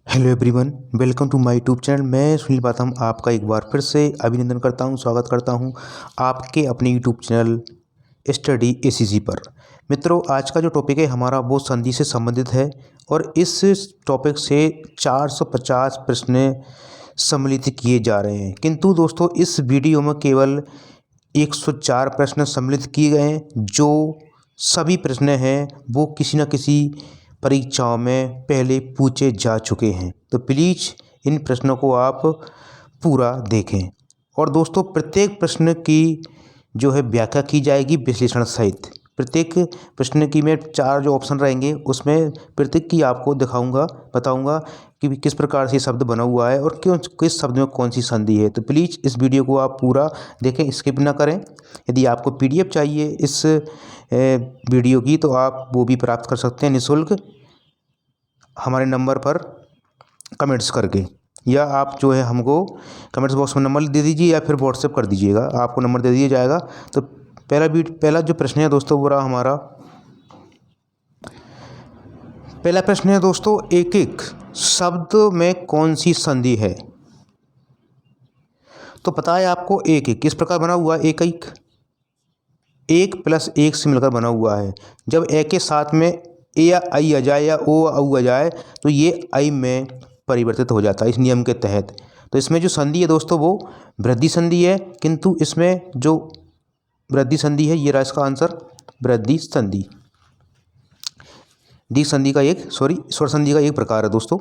Hello everyone, welcome to my YouTube channel. मैं सुनील पाठम आपका एक बार फिर से अभिनंदन करता हूं, स्वागत करता हूं आपके अपने यूट्यूब चैनल स्टडी एसीसी पर। मित्रों, आज का जो टॉपिक है हमारा वो संधि से संबंधित है और इस टॉपिक से 450 प्रश्न सम्मिलित किए जा रहे हैं। किंतु दोस्तों, इस वीडियो में केवल 104 प्रश्न सम्मिलित किए गए हैं। जो सभी प्रश्न हैं वो किसी न किसी परीक्षाओं में पहले पूछे जा चुके हैं, तो प्लीज़ इन प्रश्नों को आप पूरा देखें। और दोस्तों, प्रत्येक प्रश्न की जो है व्याख्या की जाएगी विश्लेषण सहित। प्रत्येक प्रश्न की मैं 4 जो ऑप्शन रहेंगे उसमें प्रत्येक की आपको दिखाऊंगा, बताऊंगा कि किस प्रकार से शब्द बना हुआ है और क्यों, किस शब्द में कौन सी संधि है। तो प्लीज़ इस वीडियो को आप पूरा देखें, स्किप ना करें। यदि आपको पीडीएफ चाहिए इस वीडियो की तो आप वो भी प्राप्त कर सकते हैं निःशुल्क हमारे नंबर पर कमेंट्स करके, या आप जो है हमको कमेंट्स बॉक्स में नंबर दे दीजिए या फिर व्हाट्सएप कर दीजिएगा, आपको नंबर दे दिया जाएगा। तो पहला जो प्रश्न है दोस्तों वो रहा हमारा। पहला प्रश्न है दोस्तों, एक एक शब्द में कौन सी संधि है। तो पता है आपको एक एक किस प्रकार बना हुआ है। एक एक एक प्लस एक से मिलकर बना हुआ है। जब ए के साथ में ए या आई आ जाए या ओ औ आ जाए तो ये आई में परिवर्तित हो जाता है इस नियम के तहत। तो इसमें जो संधि है दोस्तों वो वृद्धि संधि है, किंतु इसमें जो वृद्धि संधि है ये रहा इसका आंसर, वृद्धि संधि। दी संधि का एक स्वर संधि का एक प्रकार है दोस्तों।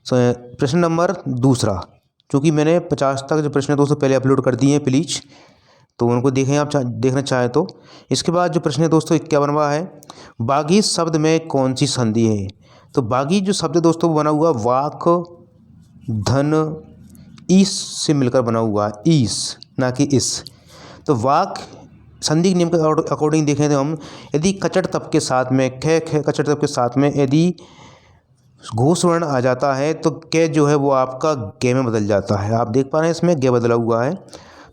प्रश्न नंबर दूसरा, चूँकि मैंने 50 तक जो प्रश्न है दोस्तों पहले अपलोड कर दिए हैं, प्लीज़ तो उनको देखें आप देखना चाहें तो। इसके बाद जो प्रश्न है दोस्तों 51वां है, बागी शब्द में कौन सी संधि है। तो बागी जो शब्द है दोस्तों वो बना हुआ वाक धन ईस से मिलकर बना हुआ है, ईस ना कि इस। तो वाक संधि के नियम के अकॉर्डिंग देखें तो हम, यदि कचड़ तप के साथ में ख कचड़ तप के साथ में यदि घोष वर्ण आ जाता है तो कै जो है वो आपका गे में बदल जाता है। आप देख पा रहे हैं इसमें गे बदला हुआ है,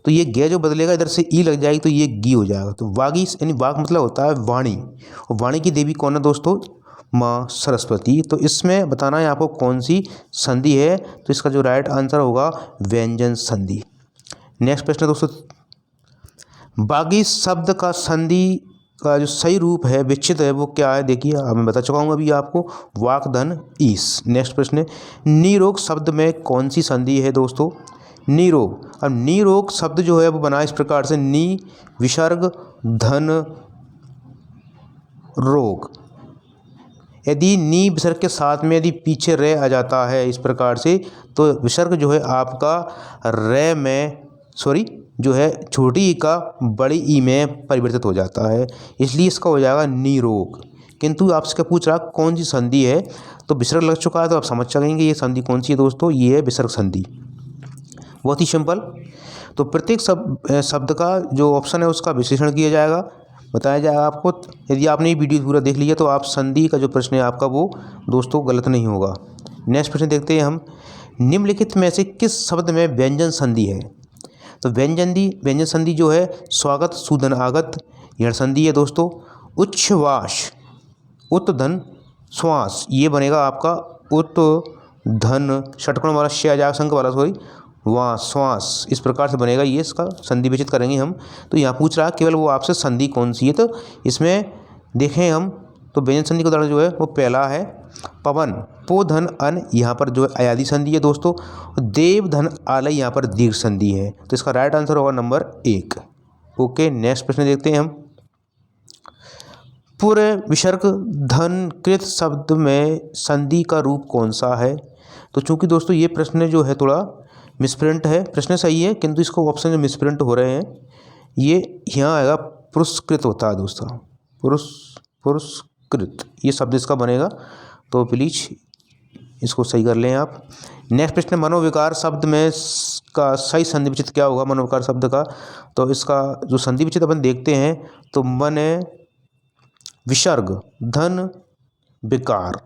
तो ये गे जो बदलेगा इधर से ई लग जाएगी तो ये गी हो जाएगा। तो वागी यानी वाक मतलब होता है वाणी, और वाणी की देवी कौन है दोस्तों, माँ सरस्वती। तो इसमें बताना है आपको कौन सी संधि है, तो इसका जो राइट आंसर होगा व्यंजन संधि। नेक्स्ट प्रश्न दोस्तों, बागी शब्द का संधि का जो सही रूप है विच्छित है वो क्या है। देखिए अब मैं बता चुका हूँ अभी आपको, वाक धन ईस। नेक्स्ट प्रश्न है, निरोग शब्द में कौन सी संधि है दोस्तों, निरोग। अब निरोग शब्द जो है वो बना इस प्रकार से, नी विसर्ग धन रोग। यदि नी विसर्ग के साथ में यदि पीछे रे आ जाता है इस प्रकार से, तो विसर्ग जो है आपका रे में जो है छोटी ई का बड़ी ई में परिवर्तित हो जाता है, इसलिए इसका हो जाएगा निरोग। किंतु आपसे पूछ रहा कौन सी संधि है, तो विसर्ग लग चुका है तो आप समझ सकेंगे ये संधि कौन सी है दोस्तों, ये है विसर्ग संधि। बहुत ही सिंपल। तो प्रत्येक शब्द का जो ऑप्शन है उसका विश्लेषण किया जाएगा, बताया जाएगा आपको। यदि आपने ये वीडियो पूरा देख लिया तो आप संधि का जो प्रश्न है आपका वो दोस्तों गलत नहीं होगा। नेक्स्ट प्रश्न देखते हैं हम, निम्नलिखित में से किस शब्द में व्यंजन संधि है। तो व्यंजन संधि जो है स्वागत सुधन आगत यह संधि है दोस्तों। उच्छ्वास उत धन श्वास, ये बनेगा आपका उत धन षटकोण वाला श आ जाएगा, शंख वाला वहाँ श्वास, इस प्रकार से बनेगा ये, इसका संधि विचित करेंगे हम। तो यहाँ पूछ रहा है केवल वो आपसे संधि कौन सी है, तो इसमें देखें हम तो व्यंजन संधि का उदाहरण जो है वो पहला है पवन, पो धन अन, यहाँ पर जो है अयादि संधि है दोस्तों। देव धन आलय, यहाँ पर दीर्घ संधि है, तो इसका राइट आंसर होगा नंबर 1। ओके, नेक्स्ट प्रश्न देखते हैं हम, पूरे विसर्ग धन कृत शब्द में संधि का रूप कौन सा है। तो चूंकि दोस्तों ये प्रश्न जो है थोड़ा मिसप्रिंट है, प्रश्न सही है किंतु इसको ऑप्शन जो मिसप्रिंट हो रहे हैं, ये यहाँ आएगा पुरस्कृत होता है दोस्तों, पुरस्कृत ये शब्द इसका बनेगा, तो प्लीज इसको सही कर लें आप। नेक्स्ट प्रश्न, मनोविकार शब्द में का सही संधि विच्छेद क्या होगा मनोविकार शब्द का। तो इसका जो संधि विच्छेद अपन देखते हैं तो मन विसर्ग धन विकार,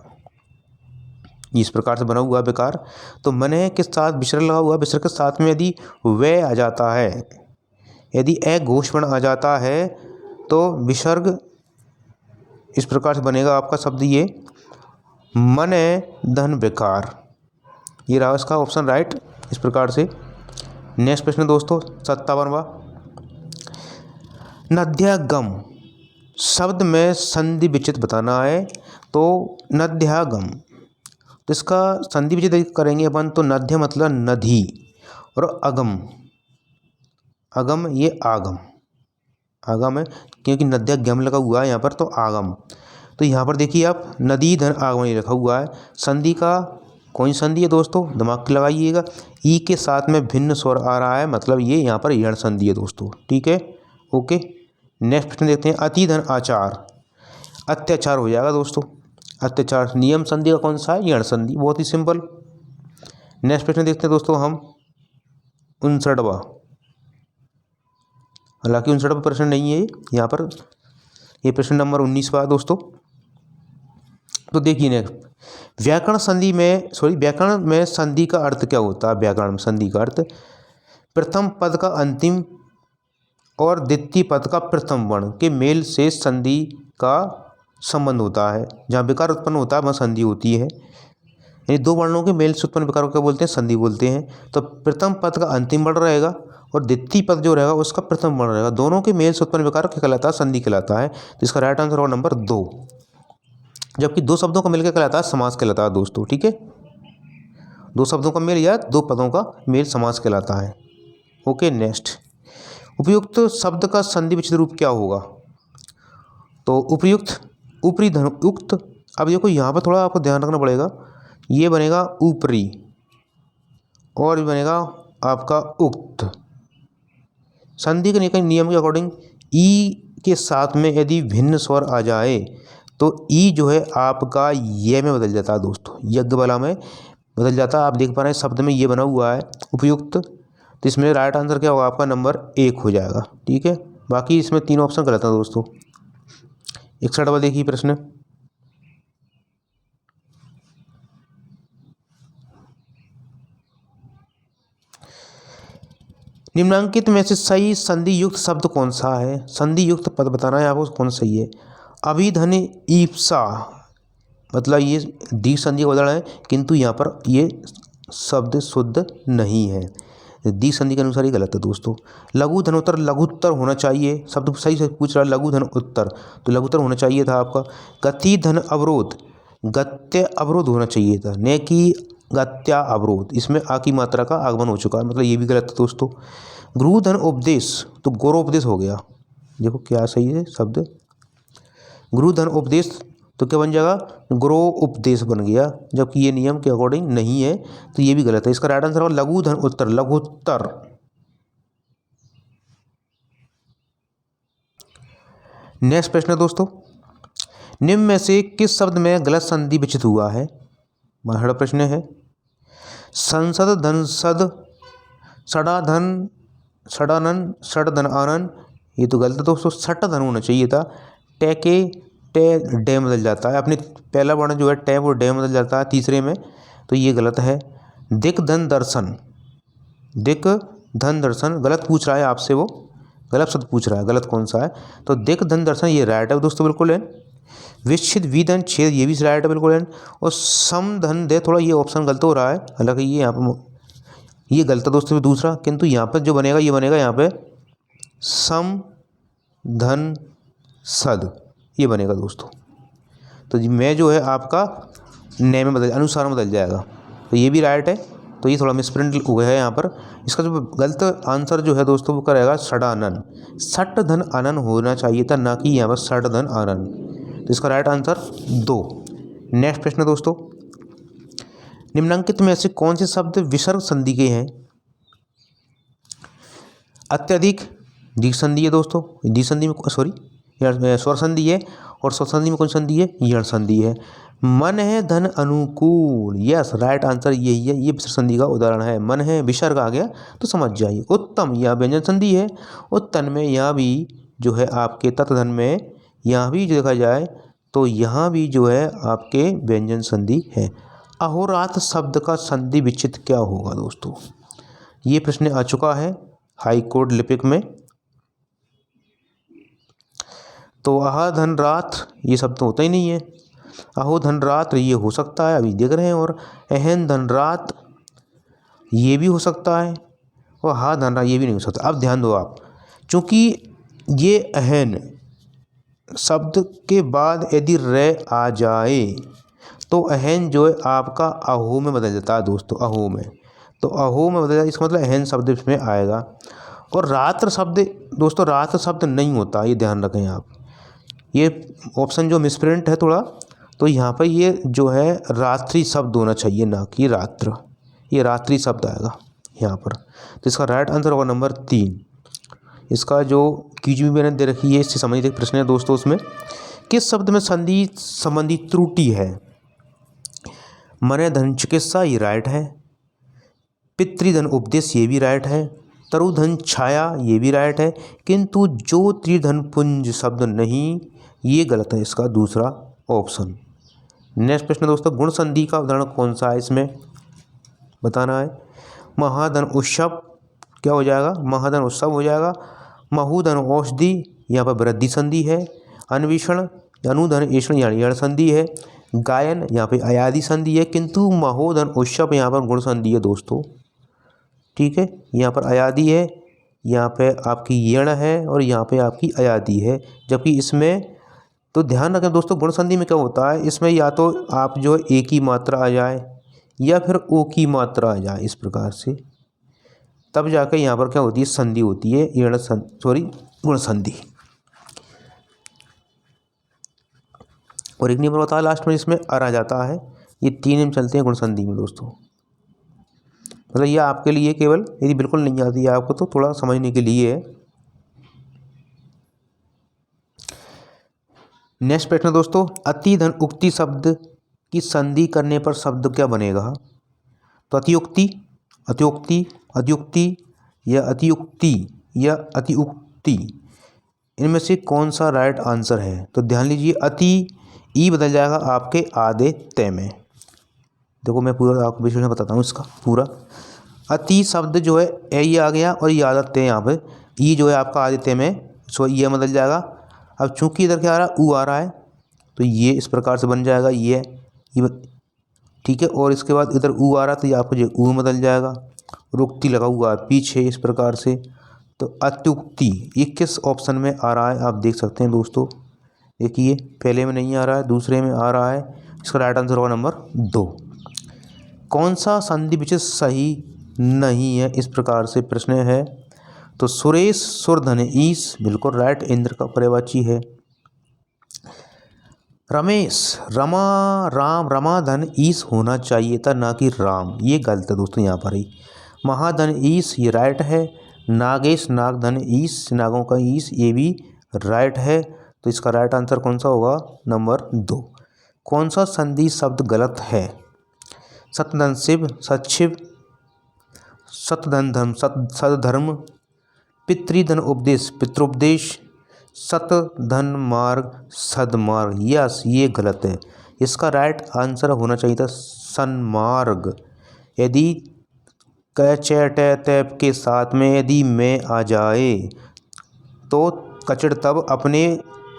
इस प्रकार से बना हुआ विकार। तो मने के साथ विसर्ग लगा हुआ, विसर्ग के साथ में यदि वे आ जाता है, यदि ए घोषवर्ण आ जाता है तो विसर्ग इस प्रकार से बनेगा आपका शब्द ये मन धन विकार। ये रहा इसका ऑप्शन राइट इस प्रकार से। नेक्स्ट प्रश्न दोस्तों 57वां, नद्यागम शब्द में संधि विच्छेद बताना है। तो नद्यागम, तो इसका संधि विच्छेद करेंगे अपन, तो नद्य मतलब नदी और अगम, अगम ये आगम, आगम है क्योंकि नद्यागम लगा हुआ है यहाँ पर, तो आगम। तो यहाँ पर देखिए आप नदी धन आगमन ये लिखा हुआ है। संधि का कौन संधि है दोस्तों, दिमाग लगाइएगा। ई के साथ में भिन्न स्वर आ रहा है, मतलब ये यहाँ पर यण संधि है दोस्तों, ठीक है, ओके। नेक्स्ट प्रश्न देखते हैं, अति धन आचार, अत्याचार हो जाएगा दोस्तों, अत्याचार। नियम संधि का कौन सा है, यण संधि, बहुत ही सिंपल। नेक्स्ट प्रश्न देखते हैं दोस्तों हम 59वां, हालांकि 59वां प्रश्न नहीं है यहाँ पर, ये प्रश्न नंबर 19वां है दोस्तों। तो देखिए नेक्स्ट, व्याकरण में संधि का अर्थ क्या होता है। व्याकरण में संधि का अर्थ प्रथम पद का अंतिम और द्वितीय पद का प्रथम वर्ण के मेल से संधि का संबंध होता है। जहाँ विकार उत्पन्न होता है वहाँ संधि होती है, यानी दो वर्णों के मेल से उत्पन्न विकार को क्या बोलते हैं, संधि बोलते हैं। तो प्रथम पद का अंतिम वर्ण रहेगा और द्वितीय पद जो रहेगा उसका प्रथम वर्ण रहेगा, दोनों के मेल से उत्पन्न विकार क्या कहलाता है, संधि कहलाता है। तो इसका राइट आंसर होगा नंबर 2, जबकि दो शब्दों का मेल क्या कहलाता है, समास कहलाता है दोस्तों, ठीक है। दो शब्दों का मेल या दो पदों का मेल समास कहलाता है, ओके। नेक्स्ट, उपयुक्त शब्द का संधि विच्छेद रूप क्या होगा। तो उपयुक्त, ऊपरी धन उक्त। अब देखो यहाँ पर थोड़ा आपको ध्यान रखना पड़ेगा, ये बनेगा ऊपरी और बनेगा आपका उक्त। संधि के नियम के अकॉर्डिंग ई के साथ में यदि भिन्न स्वर आ जाए तो ई जो है आपका ये में बदल जाता है दोस्तों, यज्ञ वाला में बदल जाता है। आप देख पा रहे हैं शब्द में ये बना हुआ है उपयुक्त, तो इसमें राइट आंसर क्या होगा, आपका नंबर 1 हो जाएगा, ठीक है। बाकी इसमें तीनों ऑप्शन गलत हैं दोस्तों। 61वां देखिए प्रश्न, निम्नांकित में से सही संधि युक्त शब्द कौन सा है। संधि युक्त पद बताना है आपको कौन सही है। अभिधन ईप्सा, मतलब ये दी संधि का उदाहरण है, किंतु यहाँ पर ये शब्द शुद्ध नहीं है, दी संधि के अनुसार ये गलत है दोस्तों। लघु धनोत्तर लघुत्तर होना चाहिए, शब्द सही से पूछ रहा है, लघु धन उत्तर तो लघुत्तर होना चाहिए था आपका। गति धन अवरोध, गत्य अवरोध होना चाहिए था, न कि गत्या अवरोध। इसमें आ की मात्रा का आगमन हो चुका है, मतलब ये भी गलत है दोस्तों। गुरु धन उपदेश, तो गौरोपदेश हो गया, देखो क्या सही है शब्द, गुरु धन उपदेश तो क्या बन जाएगा, गुरु उपदेश बन गया, जबकि ये नियम के अकॉर्डिंग नहीं है, तो ये भी गलत है। इसका राइट आंसर होगा लघु धन उत्तर, लघुत्तर। नेक्स्ट प्रश्न है दोस्तों, निम्न में से किस शब्द में गलत संधि विच्छेद हुआ है। बड़ा प्रश्न है। संसद धन सद, षडाधन षडानन, षडधन आनन, ये तो गलत है दोस्तों, सट धन होना चाहिए था। टे के टे डे बदल जाता है, अपनी पहला वर्ण जो है टे वो डे बदल जाता है तीसरे में, तो ये गलत है। दिक धन दर्शन, दिक धन दर्शन गलत पूछ रहा है आपसे, वो गलत शब्द पूछ रहा है, गलत कौन सा है, तो दिक धन दर्शन ये राइट है दोस्तों, बिल्कुल है। विच्छेद विधन छेद ये भी राइट है, बिल्कुल है। और सम धन दे, थोड़ा ये ऑप्शन गलत हो रहा है, हालांकि ये यहाँ पर ये गलत है दोस्तों दूसरा, किंतु यहाँ पर जो बनेगा ये बनेगा यहाँ पे सम धन सद, ये बनेगा दोस्तों। तो मैं जो है आपका नए में बदल अनुसार में बदल जाएगा, तो ये भी राइट है। तो ये थोड़ा मिसप्रिंट हुआ है यहाँ पर। इसका जो गलत आंसर जो है दोस्तों वो करेगा षडानन, सट धन आनन होना चाहिए था, ना कि यहाँ पर सट धन आनन। तो इसका राइट आंसर 2। नेक्स्ट प्रश्न दोस्तों, निम्नांकित में से कौन से शब्द विसर्ग संधि के हैं। अत्यधिक दीर्घ संधि है दोस्तों, दी संधि में सॉरी स्वर संधि है, और स्वर संधि में कौन संधि है, यण संधि है। मन है धन अनुकूल, यस राइट आंसर यही है, ये विसर्ग संधि का उदाहरण है। मन है विसर्ग आ गया तो समझ जाइए। उत्तम यह व्यंजन संधि है, उत्तन में यहाँ भी जो है आपके तत्धन में यहाँ भी देखा जाए तो यहाँ भी जो है आपके व्यंजन संधि है। अहोरात्र शब्द का संधि विच्छेद क्या होगा दोस्तों, ये प्रश्न आ चुका है हाई कोर्ट लिपिक में। तो आहा धन रात ये शब्द तो होता ही नहीं है, अहो धन रात ये हो सकता है, अभी देख रहे हैं। और अहन धन रात ये भी हो सकता है, और हा धन रा ये भी नहीं हो सकता। अब ध्यान दो आप, चूँकि ये अहन शब्द के बाद यदि रे आ जाए तो अहन जो है आपका अहो में बदल जाता है दोस्तों, अहो में। तो अहो में बदल जाता है, इसका मतलब अहन शब्द इसमें आएगा। और रात्र शब्द दोस्तों, रात्र शब्द नहीं होता, ये ध्यान रखें आप। ये ऑप्शन जो मिसप्रिंट है थोड़ा, तो यहाँ पर ये जो है रात्रि शब्द होना चाहिए, ना कि रात्र। ये रात्रि शब्द आएगा यहाँ पर। तो इसका राइट आंसर होगा नंबर 3। इसका जो क्यूज भी मैंने दे रखी है, इससे संबंधित एक प्रश्न है दोस्तों, उसमें किस शब्द में संधि संबंधी त्रुटि है? मने धन चिकित्सा, ये राइट है। पितृधन उपदेश, ये भी राइट है। तरुधन छाया, ये भी राइट है। किंतु जो त्रिधन पुंज शब्द नहीं, ये गलत है, इसका दूसरा ऑप्शन। नेक्स्ट प्रश्न दोस्तों, गुण संधि का उदाहरण कौन सा है, इसमें बताना है। महाधन उत्सव क्या हो जाएगा? महाधन उत्सव हो जाएगा। महूधन औषधि, यहाँ पर वृद्धि संधि है। अन्वेषण अनुधन ऐषण यानी यण संधि है। गायन यहाँ पे अयादि संधि है। किंतु महोधन उत्सव यहाँ पर गुण संधि है दोस्तों, ठीक है। यहाँ पर अयादि है, यहाँ पे आपकी यण है, और यहाँ पे आपकी अयादि है। जबकि इसमें तो ध्यान रखें दोस्तों, गुण संधि में क्या होता है, इसमें या तो आप जो एक ही मात्रा आ जाए या फिर ओ की मात्रा आ जाए, इस प्रकार से, तब जाकर यहाँ पर क्या होती है, संधि होती है, गुण संधि। और एक नंबर बताया लास्ट में, इसमें अर आ जाता है। ये 3 नियम चलते हैं गुण संधि में दोस्तों। मतलब ये आपके लिए केवल, यदि बिल्कुल नहीं आती है आपको तो थोड़ा समझने के लिए है। नेक्स्ट प्रश्न दोस्तों, अति धन उक्ति शब्द की संधि करने पर शब्द क्या बनेगा? तो अतियुक्ति, अत्युक्ति, अत्युक्ति या अतियुक्ति या अतिउक्ति, इनमें से कौन सा राइट आंसर है? तो ध्यान लीजिए, अति ई बदल जाएगा आपके आधे तय में। देखो मैं पूरा आपको विषय में बताता हूँ इसका पूरा। अति शब्द जो है ए ये आ गया, और ये आदत तय, यहाँ पे ई जो है आपका आधे तय में, सो ये बदल जाएगा। अब चूंकि इधर क्या आ रहा है, ऊ आ रहा है, तो ये इस प्रकार से बन जाएगा ये ठीक है। और इसके बाद इधर ऊ आ रहा है, तो ये आपको जो ऊ बदल जाएगा, और उक्ति लगा हुआ है पीछे इस प्रकार से। तो अत्युक्ति ये किस ऑप्शन में आ रहा है, आप देख सकते हैं दोस्तों। देखिए पहले में नहीं आ रहा है, दूसरे में आ रहा है। इसका राइट आंसर होगा नंबर 2। कौन सा संधि विच्छेद सही नहीं है, इस प्रकार से प्रश्न है। तो सुरेश सुरधन ईस, बिल्कुल राइट, इंद्र का पर्यायवाची है। रमेश रमा राम रमाधन ईस होना चाहिए था, ना कि राम, ये गलत है दोस्तों यहाँ पर ही। महाधन ईस ये राइट है। नागेश नागधन ईस, नागों का ईस, ये भी राइट है। तो इसका राइट आंसर कौन सा होगा? नंबर 2। कौन सा संधि शब्द गलत है? सतधन शिव, सतशिव, सतधन धर्म, सतधर्म, पितृधन उपदेश, पितृपदेश, सतधन मार्ग, सदमार्ग। यस, ये गलत है। इसका राइट आंसर होना चाहिए था सन्मार्ग। यदि क च ट तैप के साथ में यदि मैं आ जाए तो कचड़ तब अपने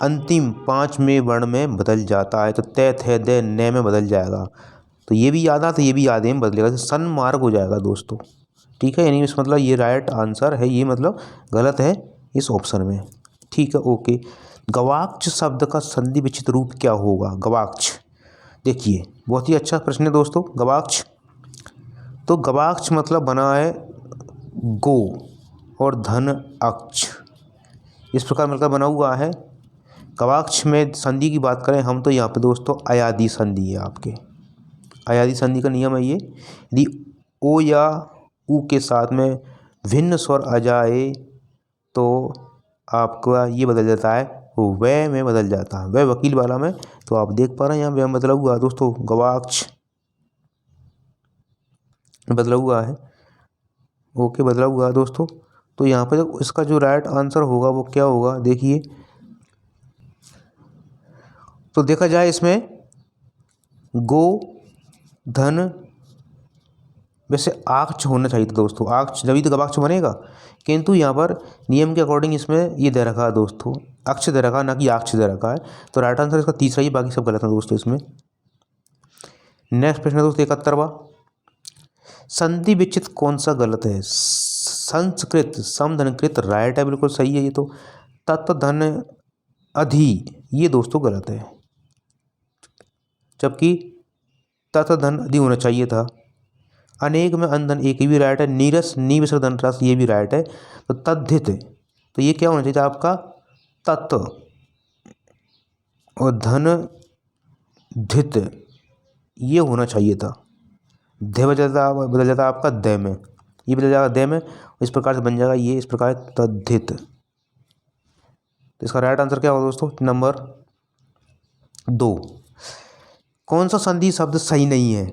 अंतिम 5वें वर्ण में बदल जाता है। तो तै थे दे ने में बदल जाएगा। तो ये भी याद आ, तो ये भी याद में बदलेगा, तो सन्मार्ग हो जाएगा दोस्तों, ठीक है। यानी इस मतलब ये राइट आंसर है, ये मतलब गलत है इस ऑप्शन में, ठीक है, ओके। गवाक्ष शब्द का संधि विच्छेद रूप क्या होगा? गवाक्ष, देखिए बहुत ही अच्छा प्रश्न है दोस्तों। गवाक्ष, तो गवाक्ष मतलब बना है गो और धन अक्ष, इस प्रकार मिलकर बना हुआ है। गवाक्ष में संधि की बात करें हम, तो यहाँ पे दोस्तों अयादि संधि है आपके। अयादि संधि का नियम है ये, यदि ओ या ऊ के साथ में भिन्न स्वर आ जाए तो आपका ये बदल जाता है, वह में बदल जाता है, वह वकील वाला में। तो आप देख पा रहे हैं यहाँ वह बदला हुआ है दोस्तों, गवाक्ष बदला हुआ है, ओके, बदला हुआ है दोस्तों। तो यहाँ पर इसका जो राइट आंसर होगा वो क्या होगा, देखिए। तो देखा जाए इसमें गो धन, वैसे आक्ष होना चाहिए था दोस्तों, आक्ष जब तो गवाक्ष बनेगा, किंतु यहाँ पर नियम के अकॉर्डिंग इसमें ये दे रखा है दोस्तों, अक्ष दे रखा है, ना कि आक्ष दे रखा है। तो राइट आंसर इसका तीसरा ही, बाकी सब गलत है दोस्तों इसमें। नेक्स्ट प्रश्न है दोस्तों 71वां, संधि विच्छेद कौन सा गलत है? संस्कृत समधनकृत राइट है, बिल्कुल सही है ये तो। तत्व धन अधि ये दोस्तों गलत है, जबकि तत्व धन अधि होना चाहिए था। अनेक में अनधन एक ही भी राइट है। नीरस नी विसर्ग धन रस ये भी राइट है। तो तद्धित तो ये क्या होना चाहिए था आपका? तत्व, और धन धित ये होना चाहिए था। ध बदल जाता आपका द में, ये बदल जाएगा द में, इस प्रकार से बन जाएगा ये इस प्रकार तद्धित। तो इसका राइट आंसर क्या होगा दोस्तों? नंबर 2। कौन सा संधि शब्द सही नहीं है?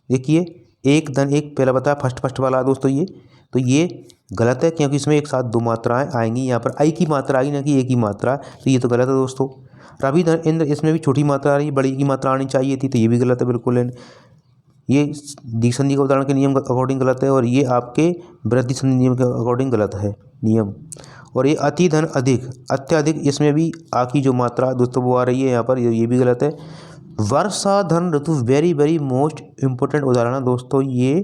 देखिए एक धन एक पहला बताया फर्स्ट वाला दोस्तों ये, तो ये गलत है क्योंकि इसमें एक साथ दो मात्राएं आएंगी। यहाँ पर आई की मात्रा आई ना कि एक ही मात्रा, तो ये तो गलत है दोस्तों। रवि धन इंद्र इसमें भी छोटी मात्रा आ रही है, बड़ी की मात्रा आनी चाहिए थी, तो ये भी गलत है बिल्कुल। ये दीर्घ संधि का उदाहरण के नियम के अकॉर्डिंग गलत है, और ये आपके वृद्धि संधि नियम के अकॉर्डिंग गलत है नियम। और ये अति धन अधिक अत्यधिक इसमें भी आ की जो मात्रा दोस्तों वो आ रही है यहाँ पर, ये भी गलत है। वर्षा धन ऋतु वेरी वेरी मोस्ट इम्पोर्टेंट उदाहरण है दोस्तों ये।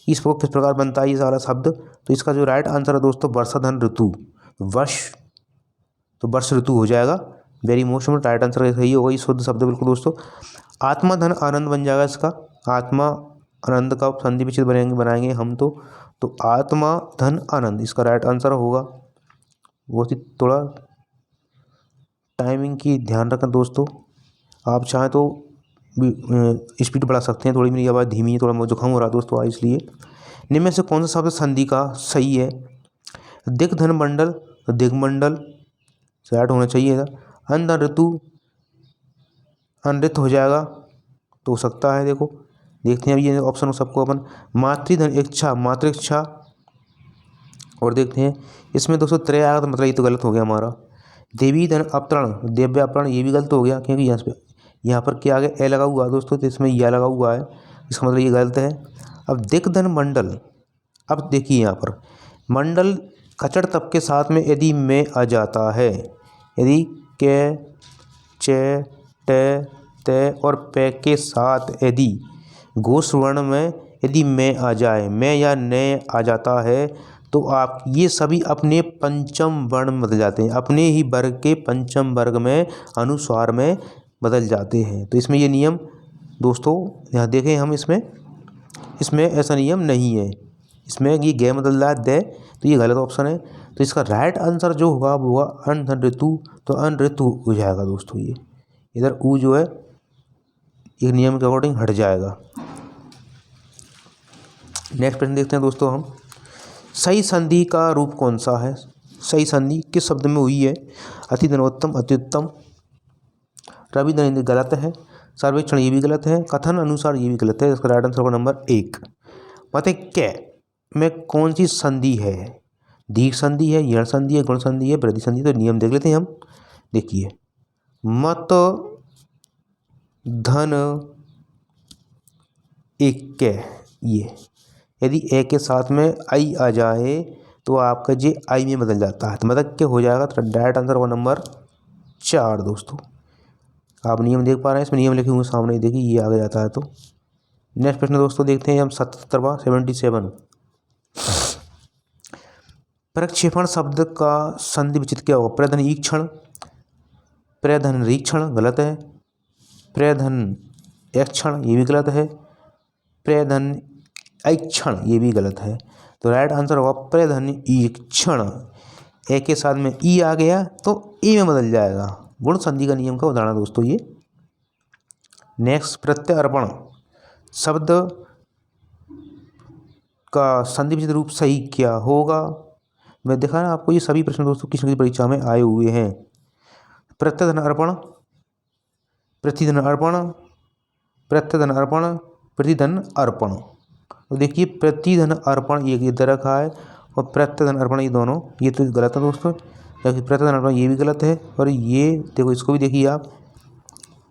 इसको किस प्रकार बनता है ये सारा शब्द? तो इसका जो राइट आंसर है दोस्तों वर्षा धन ऋतु, वर्ष तो वर्ष ऋतु हो जाएगा। Very most important right answer सही होगा, ये शुद्ध शब्द बिल्कुल दोस्तों। आत्मा धन आनंद बन जाएगा इसका। आत्मा आनंद का संधि विच्छेद बनाएंगे हम तो आत्मा धन आनंद इसका राइट आंसर होगा। बहुत ही थोड़ा टाइमिंग की ध्यान रखें दोस्तों, आप चाहें तो स्पीड बढ़ा सकते हैं। थोड़ी मेरी आवाज़ धीमी है, थोड़ा मुझे जुकाम हो रहा है दोस्तों इसलिए। निम्न में से कौन सा शब्द संधि का सही है? दिग्धन मंडल दिग्मंडल राइट होना चाहिए था। अंधन ऋतु अनृत हो जाएगा तो हो सकता है, देखो देखते हैं अब ये ऑप्शन सबको अपन। मातृधन इच्छा मातृइच्छा, और देखते हैं इसमें दोस्तों त्रय आएगा तो मतलब ये तो गलत हो गया हमारा। देवी धन अपतरण दिव्य अपतरण ये भी गलत हो गया, क्योंकि यहाँ पर क्या आ गया? ए लगा हुआ दोस्तों, तो इसमें यह लगा हुआ है, इसका मतलब ये गलत है। अब दिग्धन मंडल, अब देखिए यहाँ पर मंडल खचड़ तप के साथ में यदि में आ जाता है, यदि के चे टे ते और पे के साथ यदि घोष वर्ण में यदि में आ जाए, में या ने आ जाता है, तो आप ये सभी अपने पंचम वर्ण में बदल जाते हैं, अपने ही वर्ग के पंचम वर्ग में अनुस्वार में बदल जाते हैं। तो इसमें ये नियम दोस्तों यहाँ देखें हम, इसमें ऐसा नियम नहीं है। इसमें ये गे बदल रहा है दे, तो ये गलत ऑप्शन है। तो इसका राइट आंसर जो होगा वो होगा अन ऋतु, तो अन ऋतु हो जाएगा दोस्तों। ये इधर ऊ जो है एक नियम के अकॉर्डिंग हट जाएगा। नेक्स्ट प्रश्न देखते हैं दोस्तों हम, सही संधि का रूप कौन सा है? सही संधि किस शब्द में हुई है? अति धनोत्तम अत्युत्तम, रवि धन गलत है, सर्वेक्षण ये भी गलत है, कथन अनुसार ये भी गलत है। इसका राइट आंसर होगा नंबर 1। बताए कै में कौन सी संधि है? दीर्घ संधि है, यण संधि है, गुण संधि है, वृद्धि संधि। तो नियम देख लेते हैं हम। देखिए मत धन एक कै, ये यदि ए के साथ में आई आ जाए तो आपका जे आई में बदल जाता है, तो मतलब क्या हो जाएगा? तो राइट आंसर होगा नंबर 4 दोस्तों। आप नियम देख पा रहे हैं, इसमें नियम लिखे हुए सामने, देखिए ये आगे जाता है। तो नेक्स्ट प्रश्न दोस्तों देखते हैं हम 77वां 77। प्रक्षेपण शब्द का संधि विच्छेद क्या होगा? प्रधन ईक्षण, प्रधन रीक्षण गलत है, प्रधन यक्षण ये भी गलत है, प्रधन ऐक्षण ये भी गलत है। तो राइट आंसर होगा प्रधन ईक्षण। ए के साथ में ई आ गया तो ए में बदल जाएगा। गुण संधि का नियम का उदाहरण दोस्तों ये। नेक्स्ट प्रत्यर्पण शब्द का संधि विच्छेद रूप सही क्या होगा? मैं देखा ना आपको, ये सभी प्रश्न दोस्तों किसी की परीक्षा में आए हुए हैं। प्रत्यधन अर्पण, प्रतिधन अर्पण, प्रत्यधन अर्पण, प्रतिधन अर्पण। तो देखिए प्रतिधन अर्पण ये इधर रखा है, और प्रत्यधन अर्पण ये दोनों ये तो गलत है दोस्तों, क्योंकि प्रतिधन अर्पण ये भी गलत है। और ये देखो इसको भी देखिए आप,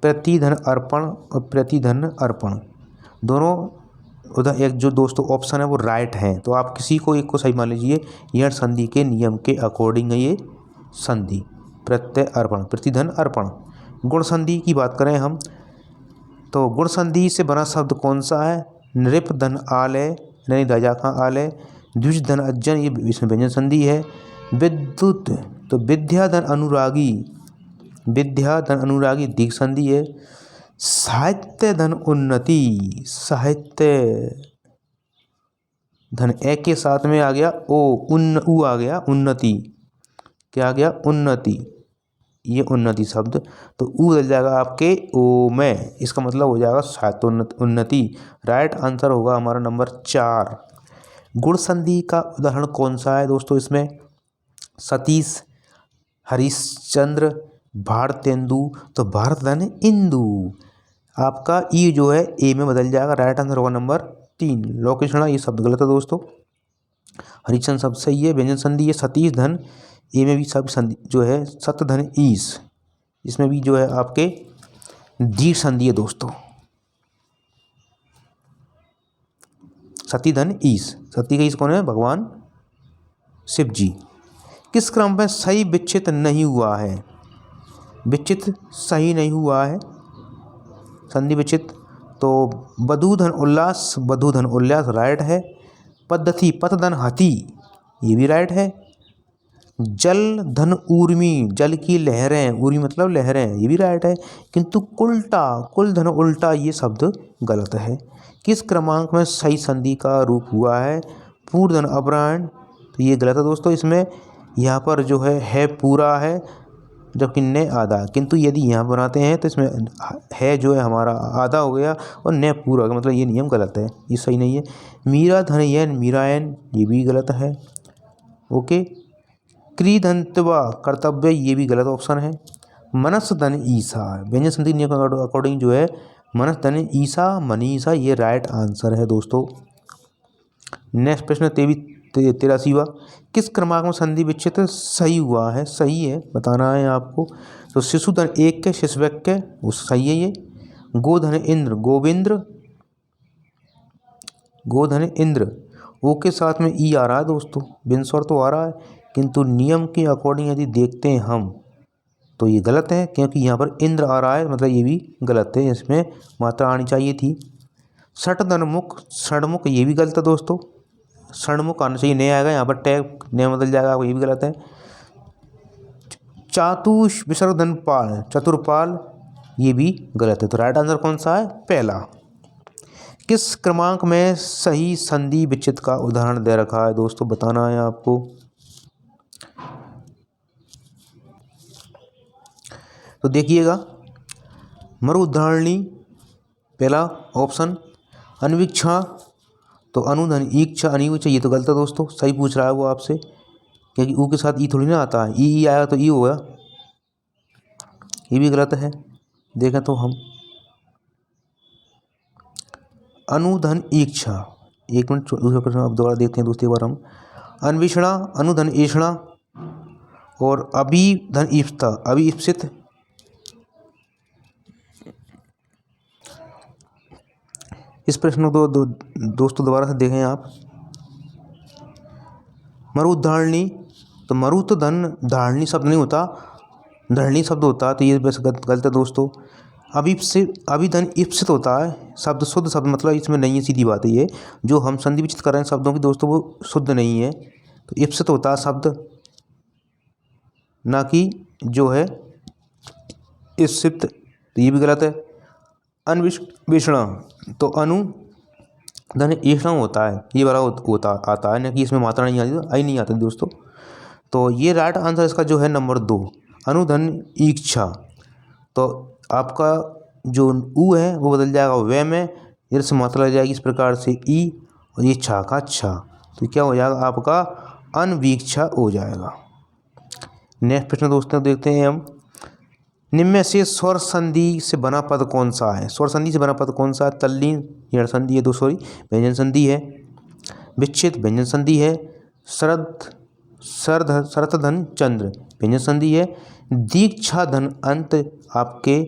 प्रतिधन अर्पण और प्रतिधन अर्पण दोनों उधर एक जो दोस्तों ऑप्शन है वो राइट है। तो आप किसी को एक को सही मान लीजिए। यह संधि के नियम के अकॉर्डिंग है ये संधि प्रत्यय अर्पण प्रतिधन अर्पण। गुण संधि की बात करें हम, तो गुण संधि से बना शब्द कौन सा है? नृप धन आलय यानी राजा का आलय। द्विज धन अज्जन, ये इसमें व्यंजन संधि है। विद्युत तो विद्या धन अनुरागी, विद्या धन अनुरागी दीर्घ संधि है। साहित्य धन उन्नति, साहित्य धन ए के साथ में आ गया ओ, उ आ गया उन्नति, क्या आ गया उन्नति, ये उन्नति शब्द, तो उ बदल जाएगा आपके ओ में, इसका मतलब हो जाएगा साहित्य उन्नति। राइट आंसर होगा हमारा नंबर 4। गुण संधि का उदाहरण कौन सा है दोस्तों इसमें? सतीश, हरिश्चंद्र, भारतेंदु, तो भारत धन इंदु, आपका ई जो है ए में बदल जाएगा। राइट आंसर होगा नंबर 3। लोकेशणा ये शब्द गलत है दोस्तों। हरिश्चंद्र शब्द सही है, व्यंजन संधि है। सतीश धन ए में भी सब संधि जो है सत्य धन ईस, इसमें भी जो है आपके दीर्घ संधि है दोस्तों। सती धन ईस, सती का ईस कौन है? भगवान शिव जी। किस क्रम में सही विच्छेद नहीं हुआ है? विच्छेद सही नहीं हुआ है संधि विच्छेद, तो वधू धन उल्लास, वधू धन उल्लास राइट है। पद्धति पथ धन हाथी, ये भी राइट है। जल धन ऊर्मी, जल की लहरें, ऊर्मी मतलब लहरें, ये भी राइट है। किंतु कुलटा, कुल धन उल्टा, ये शब्द गलत है। किस क्रमांक में सही संधि का रूप हुआ है? पूर्ण धन अपरायण, तो ये गलत है दोस्तों। इसमें यहाँ पर जो है पूरा है जबकि न आधा, किंतु यदि यहाँ बनाते हैं तो इसमें है जो है हमारा आधा हो गया और न पूरा हो गया, मतलब ये नियम गलत है, ये सही नहीं है। मीरा धन यन, मीरायन, ये भी गलत है। ओके। क्रीधंतवा कर्तव्य, ये भी गलत ऑप्शन है। मनस धन ईसा, व्यंजन संधि नियम के अकॉर्डिंग जो है मनस धन ईसा, मनीषा, ये राइट आंसर है दोस्तों। नेक्स्ट प्रश्न 83वां, किस क्रमांक में संधि विच्छेद सही हुआ है? सही है, बताना है आपको। तो शिशु धन एक के, शिशुवक्य, वो सही है ये। गोधन इंद्र, गोविंद्र, गोधन इंद्र, ओ के साथ में ई आ रहा है दोस्तों, बिन स्वर तो आ रहा है, किंतु नियम के अकॉर्डिंग यदि देखते हैं हम तो ये गलत है, क्योंकि यहाँ पर इंद्र आ रहा है, मतलब ये भी गलत है, इसमें मात्रा आनी चाहिए थी। षट धन मुख, षणमुख, ये भी गलत है दोस्तों, षणमुख आना चाहिए, नहीं आएगा, यहाँ पर टैग नहीं बदल जाएगा, ये भी गलत है। चातुष विसर्ग धन पाल, चतुर्पाल, ये भी गलत है, तो राइट आंसर कौन सा है? पहला। किस क्रमांक में सही संधि विच्छेद का उदाहरण दे रखा है दोस्तों, बताना है आपको। तो देखिएगा, मरुधारणी पहला ऑप्शन। अनवीक्षा, तो अनुधन इच्छा, अनिवीक्षा, ये तो गलत है दोस्तों, सही पूछ रहा है वो आपसे, क्योंकि ऊ के साथ ई थोड़ी ना आता है, ई आया तो ई होगा, ये भी गलत है। देखें तो हम अनुधन इच्छा, एक मिनट दूसरा प्रश्न अब दोबारा देखते हैं दूसरी बार हम। अन्वेषणा, अनुधन ईषणा, और अभिधन ईप्सित, अभी ईप्सित, इस प्रश्न को दोस्तों दोबारा से देखें आप। मरुधारणी, तो मरुत धन धारणी शब्द नहीं होता, धरणी शब्द होता है, तो ये बस गलत है दोस्तों। अभिधन ईप्सित होता है शब्द, शुद्ध शब्द, मतलब इसमें नहीं है, सीधी बात है, ये जो हम संधि विच्छेद कर रहे हैं शब्दों की दोस्तों वो शुद्ध नहीं है, तो ईप्सित होता है शब्द, ना कि जो है ईप्सित, तो ये भी गलत है। अन्वेषणा, तो अनु धन ईषणा होता है, ये बड़ा होता आता है, ना कि इसमें मात्रा नहीं आती, आई नहीं आती दोस्तों, तो ये राइट आंसर इसका जो है नंबर 2, अनुधन इच्छा। तो आपका जो ऊ है वो बदल जाएगा वे में, इधर से मात्रा लग जाएगी इस प्रकार से ई, और ये छा का छा, तो क्या हो जाएगा आपका अनवीक्षा हो जाएगा। नेक्स्ट प्रश्न दोस्तों देखते हैं हम। निम्न में से स्वर संधि से बना पद कौन सा है? स्वर संधि से बना पद कौन सा है? तल्लीन यण संधि है, व्यंजन संधि है। विच्छेद व्यंजन संधि है। शरद धन चंद्र व्यंजन संधि है। दीक्षा धन अंत आपके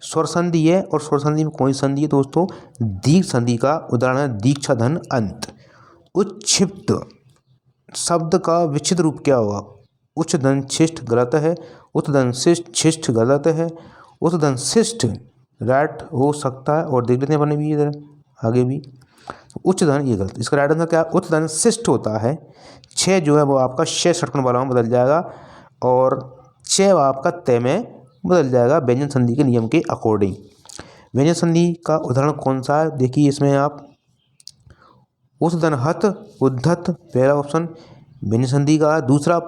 स्वर संधि है, और स्वर संधि में कौन सी संधि है दोस्तों? दीर्घ संधि का उदाहरण है दीक्षा धन अंत। उच्छिप्त शब्द का विच्छिन्न रूप क्या होगा? उच्च धन शिष्ट गलत है, उत धन शिष्ट गलत है, उत धन शिष्ट राइट हो सकता है, और देख लेते हैं अपने भी इधर आगे भी। उच्च धन, ये गलत। इसका राइट आंसर क्या है? उच्च धन शिष्ट होता है। 6 जो है वो आपका शे षटकोण वाला में बदल जाएगा और 6 आपका तय में बदल जाएगा व्यंजन संधि के नियम के अकॉर्डिंग। व्यंजन संधि का उदाहरण कौन सा है? देखिए इसमें आप उस धन हत उद्धत, पहला ऑप्शन व्यंजन संधि का है। दूसरा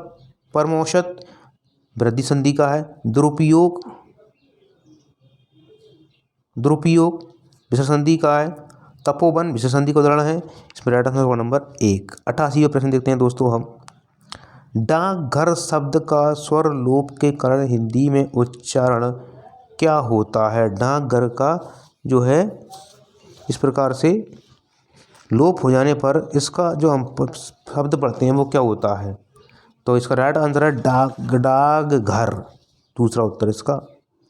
परमौषध वृद्धि संधि का है। दुरुपयोग विसर्ग संधि का है। तपोवन विसर्ग संधि का उदाहरण है। इसमें राइट आंसर होगा नंबर 1। 88वां प्रश्न देखते हैं दोस्तों हम। डाकघर शब्द का स्वर लोप के कारण हिंदी में उच्चारण क्या होता है? डाकघर का जो है इस प्रकार से लोप हो जाने पर इसका जो हम शब्द पढ़ते हैं वो क्या होता है? तो इसका राइट आंसर है डाकघर, दूसरा उत्तर इसका।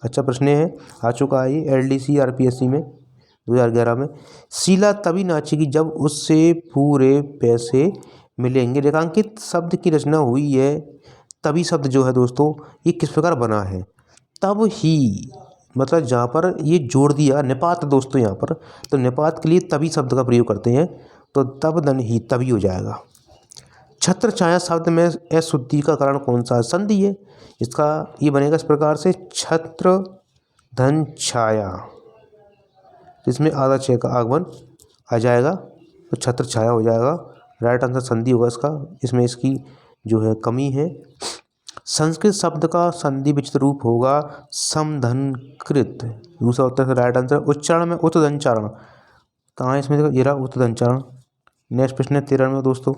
अच्छा प्रश्न है, आ चुका है ये LDC RPSC में 2011 में। शीला तभी नाचेगी जब उससे पूरे पैसे मिलेंगे। रेखांकित शब्द की रचना हुई है। तभी शब्द जो है दोस्तों ये किस प्रकार बना है? तब ही, मतलब जहाँ पर ये जोड़ दिया निपात दोस्तों यहाँ पर, तो निपात के लिए तभी शब्द का प्रयोग करते हैं, तो तब धन ही तभी हो जाएगा। छत्र छाया शब्द में अशुद्धि का कारण कौन सा है? संधि है। इसका ये बनेगा इस प्रकार से छत्र धन छाया, इसमें आधा छः का आगमन आ जाएगा तो छत्र छाया हो जाएगा। राइट आंसर संधि होगा इसका। इसमें इसकी जो है कमी है। संस्कृत शब्द का संधि विचित रूप होगा समधनकृत, दूसरा उत्तर का राइट आंसर। उच्चारण में उत्तधनचारण कहाँ है? इसमें देखो ये रहा उत्तधनचारण। नेक्स्ट प्रश्न है 13 में दोस्तों।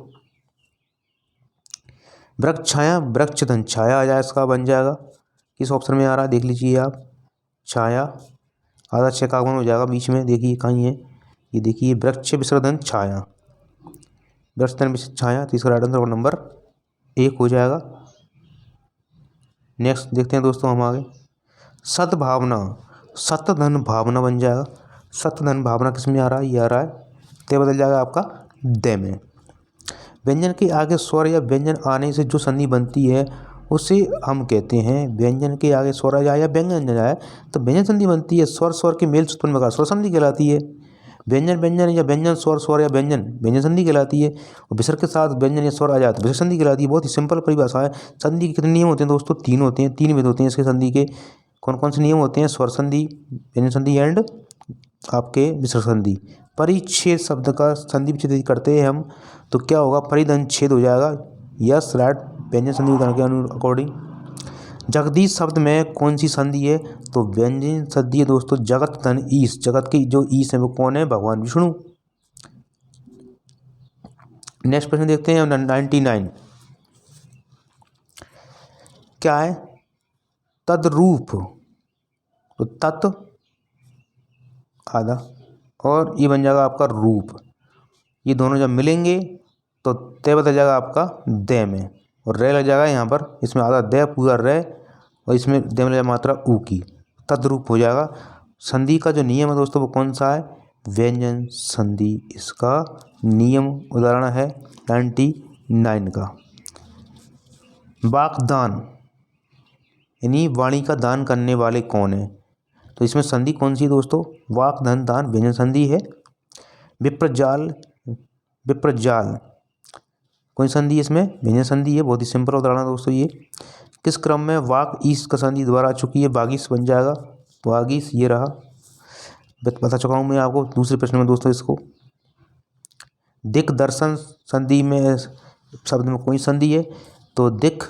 वृक्ष छाया वृक्ष धन छाया आ जाए, इसका बन जाएगा। किस ऑप्शन में आ रहा है देख लीजिए आप। छाया आधा छः का आगमन हो जाएगा बीच में, देखिए कहीं है ये, देखिए वृक्ष विसर्ग धन छाया, वृक्ष धन छाया, तो इसका राइट आंसर नंबर 1 हो जाएगा। नेक्स्ट देखते हैं दोस्तों हम आगे। सद्भावना सतधन भावना बन जाएगा। सतधन भावना किस में आ रहा है? ये आ रहा है ते बदल जाएगा आपका दे में। व्यंजन के आगे स्वर या व्यंजन आने से जो संधि बनती है उसे हम कहते हैं, व्यंजन के आगे स्वर आ जाए या व्यंजन आ जाए तो व्यंजन संधि बनती है। स्वर स्वर के मेल से उत्पन्न प्रकार स्वर संधि कहलाती है। व्यंजन व्यंजन या व्यंजन स्वर स्वर या व्यंजन व्यंजन संधि कहलाती है। और विसर्ग के साथ व्यंजन या स्वर आ जाए तो विसर्ग संधि कहलाती है। बहुत ही सिंपल परिभाषा है। संधि के कितने नियम होते हैं दोस्तों? 3 होते हैं, 3 विध होते हैं इसके संधि के। कौन कौन से नियम होते हैं? स्वर संधि, व्यंजन संधि एंड आपके विसर्ग संधि। परिच्छेद शब्द का संधि विच्छेद करते हैं हम तो क्या होगा? परिधन छेद हो जाएगा। यस राइट, व्यंजन संधि उदाहरण के अकॉर्डिंग। जगदीश शब्द में कौन सी संधि है? तो व्यंजन संधि है दोस्तों। जगत धन ईश, जगत की जो ईश है वो कौन है? भगवान विष्णु। नेक्स्ट प्रश्न देखते हैं 99। क्या है? तद्रूप, तो तत् आधा और ये बन जाएगा आपका रूप। ये दोनों जब मिलेंगे तो तय बदल जाएगा आपका दे में और रे लग जाएगा यहाँ पर। इसमें आधा दे पूरा रे और इसमें दे में मात्रा ऊ की, तद्रूप हो जाएगा। संधि का जो नियम है दोस्तों वो कौन सा है? व्यंजन संधि इसका नियम उदाहरण है 99 का। वाक्दान यानी वाणी का दान करने वाले कौन है? तो इसमें संधि कौन सी है दोस्तों? वाक धन दान व्यंजन संधि है। विप्रजाल कौन संधि है? इसमें व्यंजन संधि है। बहुत ही सिंपल उदाहरण है दोस्तों ये। किस क्रम में वाक ईस का संधि द्वारा आ चुकी है? वागीस बन जाएगा। वागीस ये रहा, बता चुका हूँ मैं आपको दूसरे प्रश्न में दोस्तों इसको। दिक दर्शन संधि में शब्द में कोई संधि है? तो दिक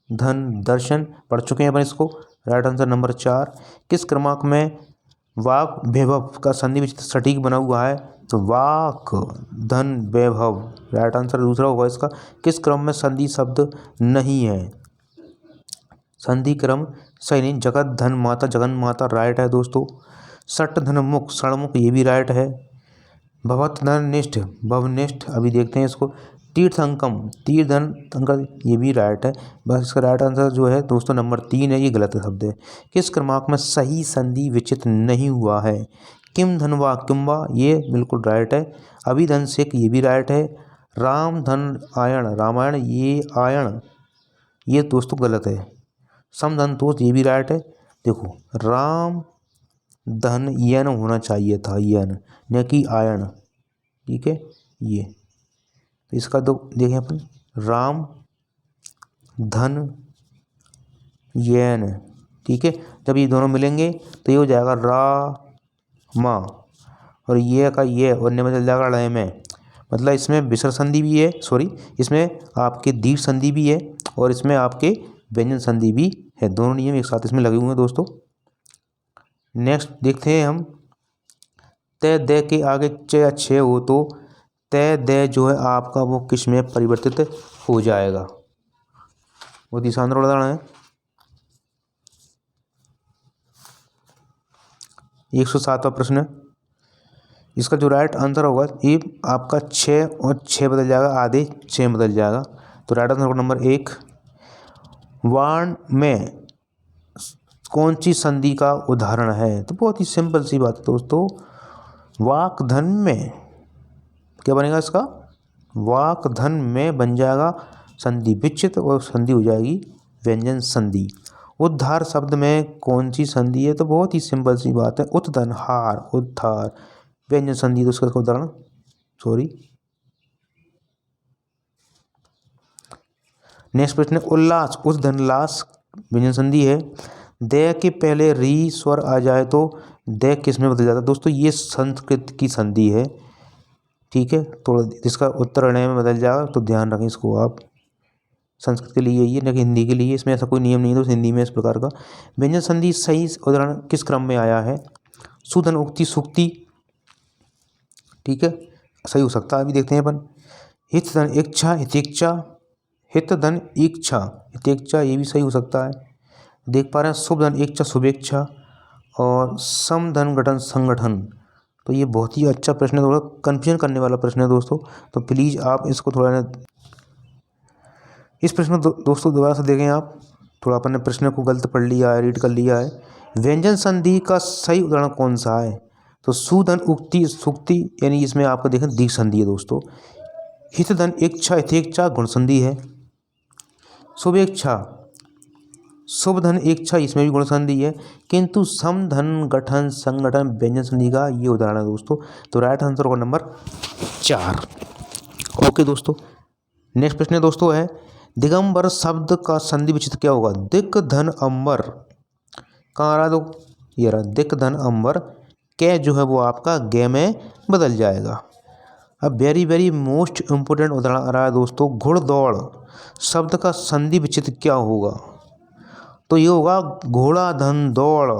धन दर्शन पढ़ चुके हैं अपन इसको। Right answer number 4। किस क्रमांक में वाक वैभव का संधि विच्छेद सटीक बना हुआ है? तो वाक धन वैभव, राइट आंसर दूसरा होगा इसका। किस क्रम में संधि शब्द नहीं है? संधि क्रम सही नहीं। जगत धन माता जगन माता राइट है दोस्तों। सट धन मुख षणमुख ये भी राइट है। भवत धन निष्ठ भवनिष्ठ अभी देखते हैं इसको। तीर्थंकम तीर्थ धन अंकर ये भी राइट है। बस इसका राइट आंसर जो है दोस्तों नंबर 3 है, ये गलत शब्द है। किस क्रमांक में सही संधि विच्छेद नहीं हुआ है? किम धनवा किम्बा ये बिल्कुल राइट है। अभिधन सिक ये भी राइट है। राम धन आयण रामायण ये आयण ये दोस्तों गलत है। समधन तोष ये भी राइट है। देखो राम धन यन होना चाहिए था, यन न कि आयन। ठीक है। ये तो इसका दो देखें अपन, राम धन यैन, ठीक है। जब ये दोनों मिलेंगे तो ये हो जाएगा रा मा, और ये का ये और ने में चल जाएगा ड़ में। मतलब इसमें विसर्ग संधि भी है, सॉरी इसमें आपके दीर्घ संधि भी है और इसमें आपके व्यंजन संधि भी है। दोनों नियम एक साथ इसमें लगे हुए हैं दोस्तों। नेक्स्ट देखते हैं हम, तय दे के आगे च या छे हो तो तय दे जो है आपका वो किस में परिवर्तित हो जाएगा। बहुत ही शानदार उदाहरण है। 107वां प्रश्न, इसका जो राइट आंसर होगा ये आपका 6 और 6 बदल जाएगा, आधे 6 बदल जाएगा। तो राइट आंसर होगा नंबर 1। वाण में कौन सी संधि का उदाहरण है? तो बहुत ही सिंपल सी बात है दोस्तों, वाक धन में क्या बनेगा इसका, वाक धन में बन जाएगा संधि विच्छिन्न और संधि हो जाएगी व्यंजन संधि। उद्धार शब्द में कौन सी संधि है? तो बहुत ही सिंपल सी बात है, उत्धन हार उद्धार व्यंजन संधि। तो उसका उदाहरण सॉरी। नेक्स्ट प्रश्न है, उल्लास उद्धन लास व्यंजन संधि है। दे के पहले री स्वर आ जाए तो दे किस में बदल जाता है? दोस्तों ये संस्कृत की संधि है, ठीक है। तो इसका उत्तर अणय में बदल जाएगा, तो ध्यान रखें इसको आप। संस्कृत के लिए ये ना कि हिंदी के लिए, इसमें ऐसा कोई नियम नहीं है। तो हिंदी में इस प्रकार का व्यंजन संधि सही उदाहरण किस क्रम में आया है? सुधन उक्ति सुक्ति, ठीक है, सही हो सकता है। अभी देखते हैं अपन, हित धन इच्छा हितेच्छा, हित धन इच्छा हितेच्छा, ये भी सही हो सकता है। देख पा रहे हैं, शुभ धन इच्छा शुभेच्छा और सम धन गठन संगठन। तो ये बहुत ही अच्छा प्रश्न है, थोड़ा कन्फ्यूजन करने वाला प्रश्न है दोस्तों। तो प्लीज़ आप इसको थोड़ा इस प्रश्न दोस्तों दोबारा से देखें आप, थोड़ा अपन ने प्रश्न को गलत पढ़ लिया है, रीड कर लिया है। व्यंजन संधि का सही उदाहरण कौन सा है? तो सुधन उक्ति सुक्ति, यानी इसमें आपको देखें दीर्घ संधि है दोस्तों। हित धन इच्छा हितेच्छा गुण संधि है। शुभेच्छा शुभ धन इच्छा, इसमें भी गुण संधि है। किंतु सम धन गठन संगठन व्यंजन संधि का ये उदाहरण है दोस्तों। तो राइट आंसर होगा नंबर 4। ओके दोस्तों, नेक्स्ट प्रश्न दोस्तों है, दिगंबर शब्द का संधि विच्छेद क्या होगा? दिक धन अंबर, कहाँ रहा? दो ये रहा, दिक धन अंबर, कै जो है वो आपका गे में बदल जाएगा। अब वेरी वेरी मोस्ट इम्पोर्टेंट उदाहरण आ रहा है दोस्तों, घुड़दौड़ शब्द का संधि विच्छेद क्या होगा? तो ये होगा घोड़ा धन दौड़।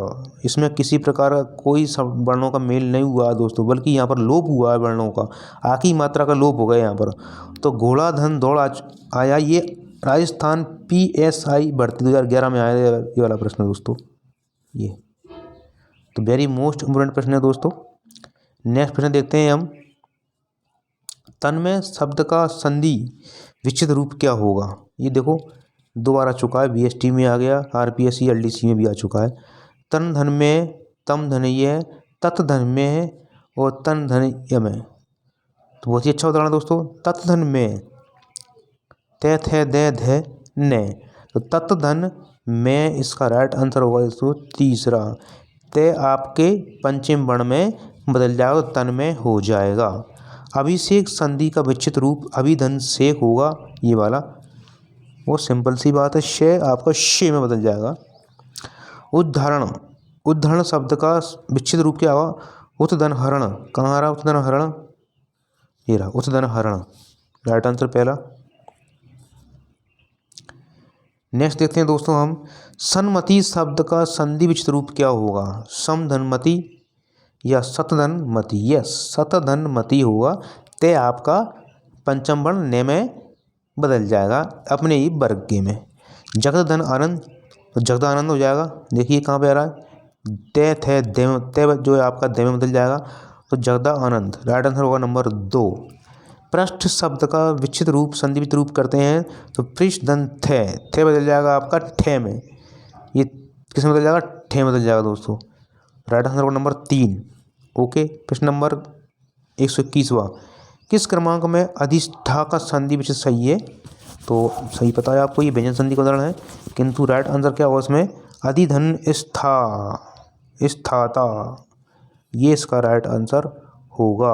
इसमें किसी प्रकार का कोई वर्णों का मेल नहीं हुआ है दोस्तों, बल्कि यहाँ पर लोप हुआ है वर्णों का, आखिरी मात्रा का लोप हो गया यहाँ पर। तो घोड़ा धन दौड़ आया, ये राजस्थान PSI भर्ती 2011 में आया ये वाला प्रश्न दोस्तों। ये तो वेरी मोस्ट इम्पोर्टेंट प्रश्न है दोस्तों। नेक्स्ट प्रश्न देखते हैं हम, तन्मय शब्द का संधि विच्छेद रूप क्या होगा? ये देखो दोबारा आ चुका है, BST में आ गया, RPSC LDC में भी आ चुका है। तन धन में तम धनय, तत् धन में और तन धनय में। तो बहुत ही अच्छा उदाहरण दोस्तों, तत् धन में तै थे दे धे ने, तो तत् धन में इसका राइट आंसर होगा दोस्तों 3रा। तय आपके पंचम वर्ण में बदल जाएगा, तन में हो जाएगा। अभिषेक संधि का विच्छेद रूप अभिधन सेक होगा, ये वाला, वो सिंपल सी बात है, शे आपका शे में बदल जाएगा। उदाहरण उदाहरण शब्द का विच्छेद रूप क्या होगा? उत्धन हरण, कहाँ रहा उत्धन हरण? ये रहा उत्धन हरण, राइट आंसर पहला। नेक्स्ट देखते हैं दोस्तों हम, सन्मति शब्द का संधि विच्छेद रूप क्या होगा? समधनमति या शतधनमति? यस शतधनमति होगा। ते आपका पंचम वर्ण ने में बदल जाएगा अपने ही वर्ग के में। जगधन आनंद, तो जगदानंद हो जाएगा। देखिए कहाँ पे आ रहा है, ते थे देव, ते जो है आपका देव में बदल जाएगा, तो जगदा आनंद, राइट आंसर होगा नंबर 2। पृष्ठ शब्द का विच्छेद रूप संधि विच्छेद रूप करते हैं, तो पृष्ठ धन थे बदल जाएगा आपका ठे में। ये किस में बदल जाएगा? ठे में बदल जाएगा दोस्तों, राइट आंसर होगा नंबर 3। ओके, प्रश्न नंबर 121वां, किस क्रमांक में अधिष्ठा का संधि विच्छेद सही है? तो सही पता है आपको, ये व्यंजन संधि का उदाहरण है। किंतु राइट आंसर क्या होगा इसमें? अधिधन स्थाता, ये इसका राइट आंसर होगा।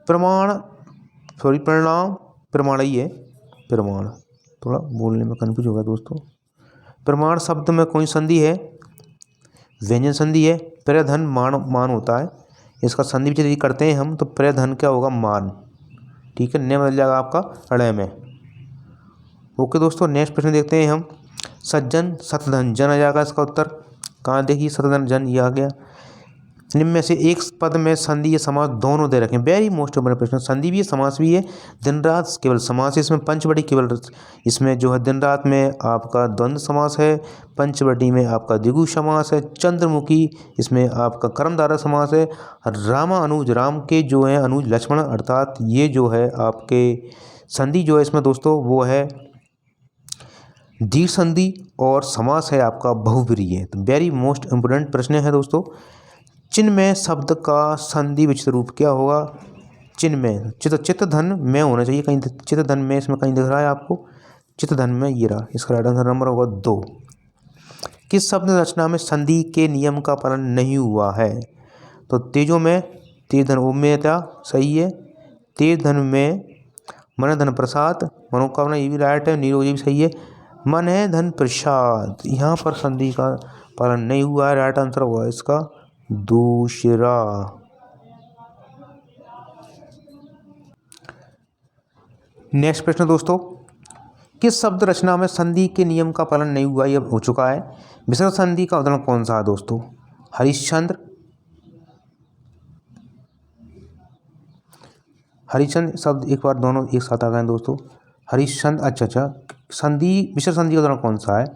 परिणाम प्रमाण ही है, प्रमाण, थोड़ा बोलने में कन्फ्यूज होगा दोस्तों। प्रमाण शब्द में कौन संधि है, व्यंजन संधि है। प्रधन मान होता है, इसका संधि विच्छेद यदि करते हैं हम तो प्रधन क्या होगा, मान, ठीक है, न बदल जाएगा आपका अड़य में। ओके दोस्तों, नेक्स्ट प्रश्न देखते हैं हम। सज्जन शतधन जन आ जाएगा इसका उत्तर, कहाँ देखिए शतधन जन ये आ गया। निम्न में से एक पद में संधि या समास दोनों दे रखें। वेरी मोस्ट इम्पोर्टेंट प्रश्न, संधि भी है समास भी है। दिन रात केवल समास है, इसमें पंचवटी केवल, इसमें जो है दिन रात में आपका द्वंद्व समास है, पंचवटी में आपका द्विगु समास है, चंद्रमुखी इसमें आपका कर्मधारय समास है। रामा अनुज, राम के जो है अनुज लक्ष्मण, अर्थात ये जो है आपके संधि जो है इसमें दोस्तों वो है दीर्घ संधि, और समास है आपका बहुव्रीहि। तो वेरी मोस्ट इम्पोर्टेंट प्रश्न है दोस्तों। चिन्ह में शब्द का संधि विच्छेद रूप क्या होगा, चिन्ह में चित्त धन में होना चाहिए, कहीं चित्त धन में इसमें कहीं दिख रहा है आपको, चित्त धन में ये रहा, इसका राइट आंसर नंबर होगा 2। किस शब्द रचना में संधि के नियम का पालन नहीं हुआ है, तो तेजो में तेज धन उम्यता सही है, तेज धन में मन धन प्रसाद, मनोकामना ये भी राइट है, नीरोग ये भी सही है, मन है धन प्रसाद, यहाँ पर संधि का पालन नहीं हुआ है, राइट आंसर हुआ इसका दूसरा। नेक्स्ट प्रश्न दोस्तों, किस शब्द रचना में संधि के नियम का पालन नहीं हुआ, यह हो चुका है। विसर्ग संधि का उदाहरण कौन सा है दोस्तों, हरिश्चंद्र, हरिश्चंद्र शब्द एक बार दोनों एक साथ आ गए दोस्तों, हरिश्चंद्र, अच्छा, संधि विसर्ग संधि का उदाहरण कौन सा है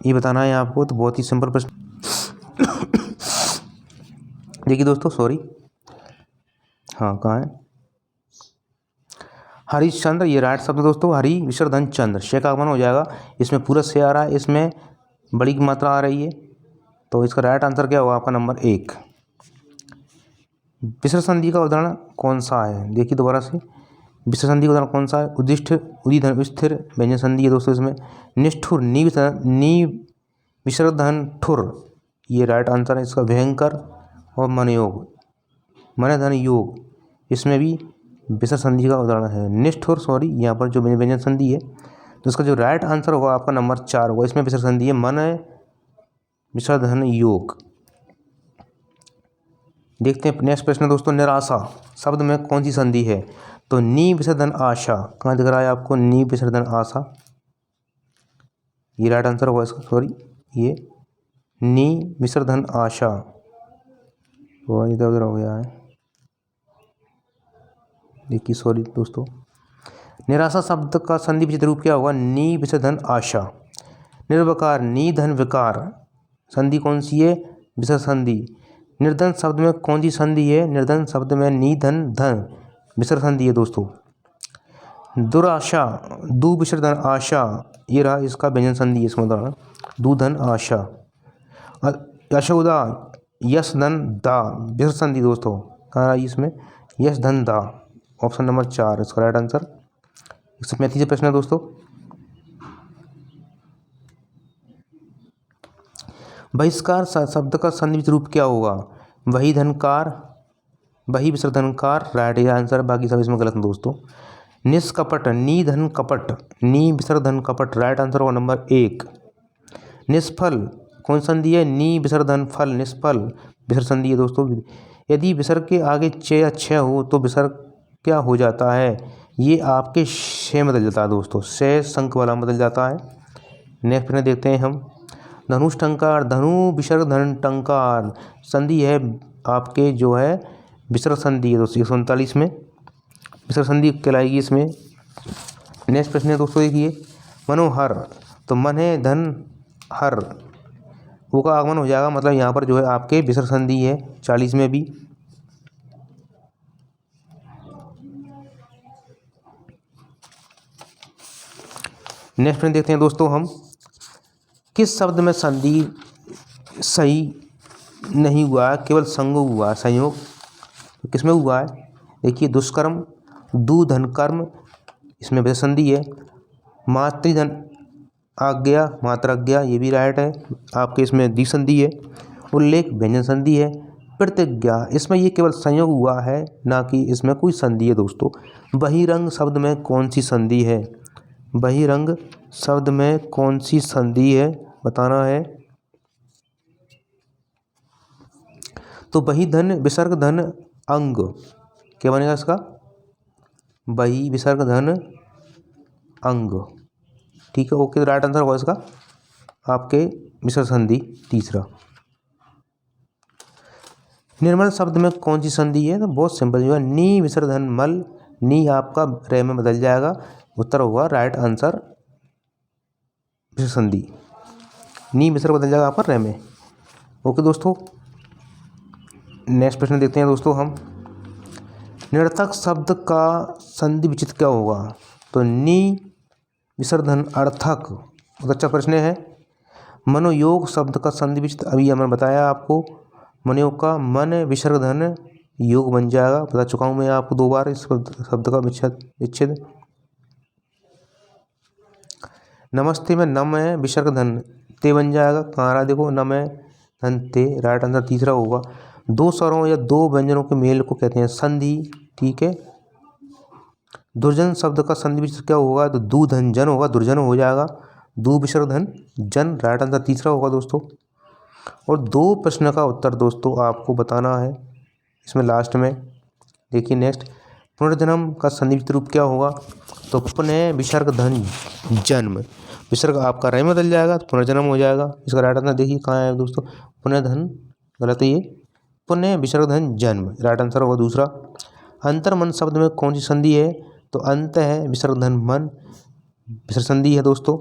ये बताना है आपको, तो बहुत ही सिंपल प्रश्न। देखिए दोस्तों, सॉरी, हाँ कहाँ है, हरिश्चंद्र ये राइट शब्द दोस्तों, हरि विसर्ग धन चंद्र, शे का आगमन हो जाएगा, इसमें पूरा से आ रहा है, इसमें बड़ी की मात्रा आ रही है, तो इसका राइट आंसर क्या होगा आपका नंबर 1। विसर्ग संधि का उदाहरण कौन सा है, देखिए दोबारा से, विसर्ग संधि का उदाहरण कौन सा है, उदिष्ठ उदी धन स्थिर व्यंजन संधि है दोस्तों, इसमें निष्ठुर नी विसर्ग धन ठुर ये राइट आंसर है इसका, भयंकर और मनयोग मन धन योग, इसमें भी विसर्ग संधि का उदाहरण है, निष्ठुर, सॉरी यहाँ पर जो व्यंजन संधि है, तो इसका जो राइट आंसर होगा आपका नंबर 4 होगा, इसमें विसर्ग संधि है, मन विसर्ग धन योग। देखते हैं नेक्स्ट प्रश्न दोस्तों, निराशा शब्द में कौन सी संधि है, तो नी विसर्ग धन आशा, कहाँ दिख रहा है आपको, नी विसर्ग धन आशा, ये राइट आंसर होगा इसका, सॉरी ये नी विसर्ग धन आशा, वो इधर उधर हो गया है, देखिए सॉरी दोस्तों। निराशा शब्द का संधि विच्छेद रूप क्या होगा, नी विसर्ग धन आशा। निर्विकार नी धन विकार, संधि कौन सी है, विसर्ग संधि। निर्धन शब्द में कौन सी संधि है, निर्धन शब्द में नी धन धन विसर्ग संधि है दोस्तों। दुराशा दु विसर्ग धन आशा, ये रहा इसका व्यंजन संधि है, इसमें उदाहरण दु धन आशा। यशोदा यश धन दा विसर्ग संधि दोस्तों, कहाँ रहा इसमें, यश धन दा, ऑप्शन नंबर 4 इसका राइट आंसर। 135 प्रश्न है दोस्तों, बहिष्कार शब्द का संधि रूप क्या होगा, वही धनकार, वही विसर्ग धनकार, राइट आंसर, बाकी सब इसमें गलत है दोस्तों। निष्कपट नी धन कपट, नी विसर्ग धन कपट, राइट आंसर होगा नंबर 1। निष्फल कौन संधि है, नी विसर्ग धन फल, निष्फल विसर्ग संधि है दोस्तों। यदि विसर्ग के आगे चे या छ हो तो विसर्ग क्या हो जाता है, ये आपके शे बदल जाता है दोस्तों, शे शंख वाला बदल जाता है। नेक्स्ट प्रश्न देखते हैं हम, धनुष टंकार, धनु विसर्ग धन टंकार, संधि है आपके जो है विसर्ग संधि है दोस्तों, 139 में विसर्ग संधि कहलाएगी इसमें। नेक्स्ट प्रश्न है दोस्तों, देखिए मनोहर, तो मन है धन हर, वो का आगमन हो जाएगा, मतलब यहाँ पर जो है आपके विसर्ग संधि है 40 में भी। नेक्स्ट प्रश्न देखते हैं दोस्तों हम, किस शब्द में संधि सही नहीं हुआ है, केवल संयोग हुआ है, संयोग तो किसमें हुआ है, देखिए दुष्कर्म दु धन कर्म, इसमें विसर्ग संधि है। मातृधन आज्ञा मात्राज्ञा, ये भी राइट है आपके, इसमें द्विसंधि है। उल्लेख व्यंजन संधि है। प्रतिज्ञा, इसमें ये केवल संयोग हुआ है, ना कि इसमें कोई संधि है दोस्तों। बहिरंग शब्द में कौन सी संधि है? बहिरंग शब्द में कौन सी संधि है बताना है। तो बही धन विसर्ग धन अंग, क्या बनेगा इसका? बही विसर्ग धन अंग, ठीक है, ओके। राइट आंसर होगा इसका आपके विसर्ग संधि तीसरा। निर्मल शब्द में कौन सी संधि है? तो बहुत सिंपल जो है, नी विसर्ग धन मल, नी आपका रे में बदल जाएगा, उत्तर होगा राइट आंसर विसर्ग संधि, नी विसर्ग बदल जाएगा आपका रे में, ओके दोस्तों। नेक्स्ट प्रश्न देखते हैं दोस्तों हम। निरर्थक शब्द का संधि विच्छेद क्या होगा? तो नी विसर्ग धन अर्थक, बहुत अच्छा प्रश्न है। मनोयोग शब्द का संधि विच्छेद अभी हमने बताया आपको, मनोयोग का मन विसर्ग धन योग बन जाएगा, बता चुका हूँ मैं आपको 2 बार इस शब्द का विच्छेद। नमस्ते में नम है विसर्ग धन ते बन जाएगा, कहाँ रहा देखो, नम है धन ते, राइट आंसर तीसरा होगा। 2 स्वरों या 2 व्यंजनों के मेल को कहते हैं संधि, ठीक है। दुर्जन शब्द का संधि विच्छेद क्या होगा? तो दू धन जन होगा, दुर्जन हो जाएगा, दू विसर्ग धन जन, राइट आंसर तीसरा होगा दोस्तों। और 2 प्रश्न का उत्तर दोस्तों आपको बताना है इसमें लास्ट में। देखिए नेक्स्ट, पुनर्जन्म का संधि विच्छेद रूप क्या होगा? तो पुनः विसर्ग धन जन्म, विसर्ग आपका रे में बदल जाएगा तो पुनर्जन्म हो जाएगा। इसका राइट आंसर देखिए कहाँ है दोस्तों, पुनः धन गलत है ये, पुनः विसर्ग धन जन्म, राइट आंसर होगा दूसरा। अंतर्मन शब्द में कौन सी संधि है? तो अंत है विसर्ग धन मन, विसर्ग संधि है दोस्तों।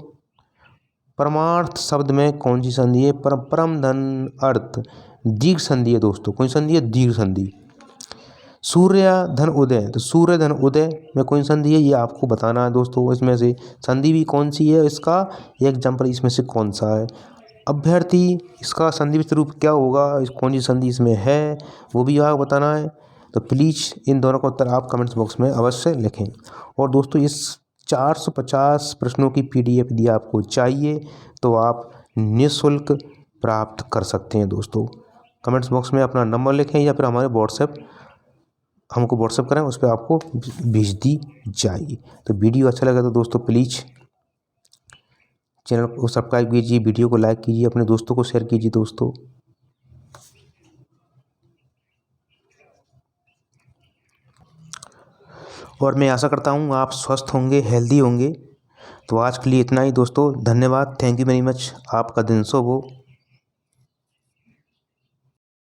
परमार्थ शब्द में कौन सी संधि है? परम धन अर्थ, दीर्घ संधि है दोस्तों, कौन संधि है? दीर्घ संधि। सूर्य धन उदय, तो सूर्य धन उदय में कौन संधि है? ये आपको बताना है दोस्तों, इसमें से संधि भी कौन सी है, इसका एग्जाम्पल इसमें से कौन सा है। अभ्यर्थी, इसका संधि विच्छेद रूप क्या होगा, कौन सी संधि इसमें है, वो भी आपको बताना है। तो प्लीज़ इन दोनों का उत्तर आप कमेंट्स बॉक्स में अवश्य लिखें। और दोस्तों इस 450 प्रश्नों की PDF यदि आपको चाहिए तो आप निःशुल्क प्राप्त कर सकते हैं दोस्तों। कमेंट्स बॉक्स में अपना नंबर लिखें या फिर हमारे हमको व्हाट्सएप करें, उस पर आपको भेज दी जाएगी। तो वीडियो अच्छा लगा तो दोस्तों प्लीज़ चैनल को सब्सक्राइब कीजिए, वीडियो को लाइक कीजिए, अपने दोस्तों को शेयर कीजिए दोस्तों। और मैं आशा करता हूँ आप स्वस्थ होंगे, हेल्दी होंगे। तो आज के लिए इतना ही दोस्तों, धन्यवाद, थैंक यू वेरी मच, आपका दिन शुभ हो।